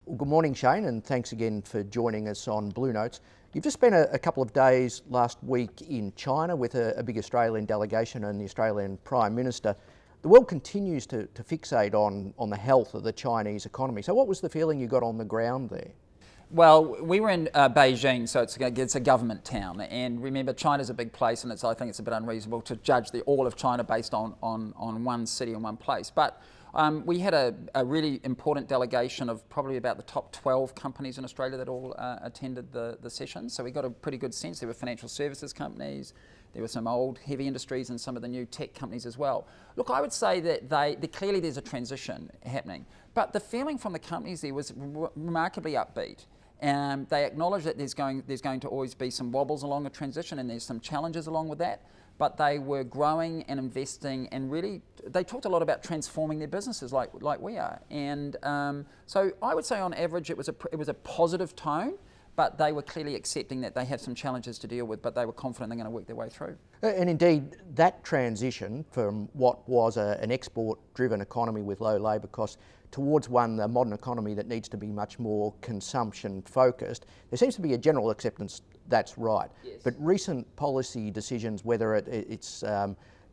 Well, good morning, Shane, and thanks again for joining us on Blue Notes. You've just spent a couple of days last week in China with a big Australian delegation and the Australian Prime Minister. The world continues to fixate on the health of the Chinese economy. So what was the feeling you got on the ground there? Well, we were in Beijing, so it's a government town. And remember, China's a big place, and I think it's a bit unreasonable to judge all of China based on one city and one place. But we had a really important delegation of probably about the top 12 companies in Australia that all attended the session. So we got a pretty good sense. There were financial services companies, there were some old heavy industries and some of the new tech companies as well. Look, I would say that clearly there's a transition happening, but the feeling from the companies there was remarkably upbeat. They acknowledge that there's going to always be some wobbles along a transition, and there's some challenges along with that, but they were growing and investing, and really they talked a lot about transforming their businesses like we are. And so I would say on average it was a positive tone, but they were clearly accepting that they have some challenges to deal with, but they were confident they're going to work their way through. And indeed, that transition from what was an export-driven economy with low labour costs towards a modern economy that needs to be much more consumption-focused, there seems to be a general acceptance that's right. Yes. But recent policy decisions, whether it's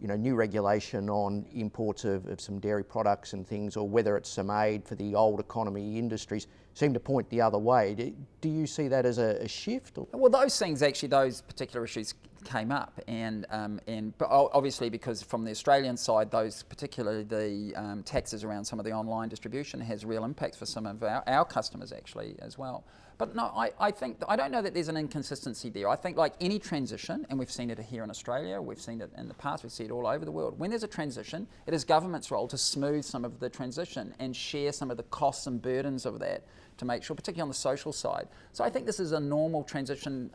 new regulation on imports of some dairy products and things, or whether it's some aid for the old economy industries, seem to point the other way. Do you see that as a shift? Well, those particular issues came up, but obviously because from the Australian side, particularly the taxes around some of the online distribution has real impacts for some of our customers actually as well. But no, I don't know that there's an inconsistency there. I think like any transition, and we've seen it here in Australia, we've seen it in the past, we've seen it all over the world. When there's a transition, it is government's role to smooth some of the transition and share some of the costs and burdens of that to make sure, particularly on the social side. So I think this is a normal transition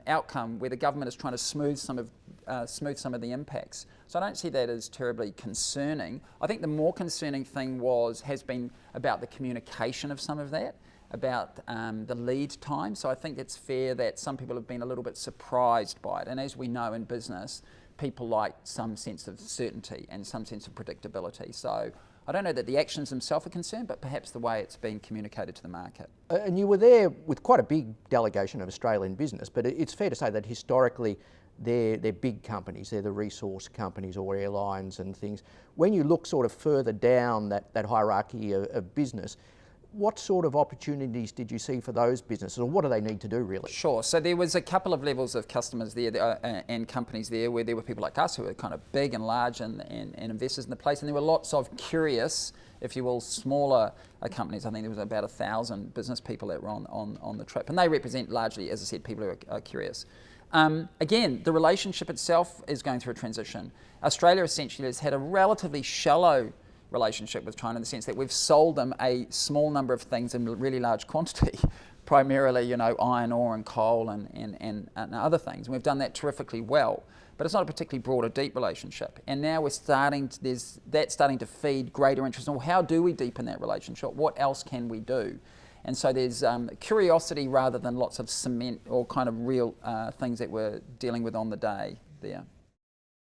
outcome where the government is trying to smooth some of the impacts. So I don't see that as terribly concerning. I think the more concerning thing has been about the communication of some of that, about the lead time. So I think it's fair that some people have been a little bit surprised by it. And as we know in business, people like some sense of certainty and some sense of predictability. So I don't know that the actions themselves are concerned, but perhaps the way it's been communicated to the market. And you were there with quite a big delegation of Australian business, but it's fair to say that historically they're big companies, they're the resource companies or airlines and things. When you look sort of further down that hierarchy of business, what sort of opportunities did you see for those businesses, or what do they need to do really? Sure. So there was a couple of levels of customers there and companies there where there were people like us who were kind of big and large and investors in the place, and there were lots of curious, if you will, smaller companies. I think there was about 1,000 business people that were on the trip, and they represent largely, as I said, people who are curious. Again, the relationship itself is going through a transition. Australia essentially has had a relatively shallow relationship with China in the sense that we've sold them a small number of things in really large quantity, primarily iron ore and coal and other things. And we've done that terrifically well, but it's not a particularly broad or deep relationship. And now that's starting to feed greater interest in, well, how do we deepen that relationship? What else can we do? And so there's curiosity rather than lots of cement or kind of real things that we're dealing with on the day there.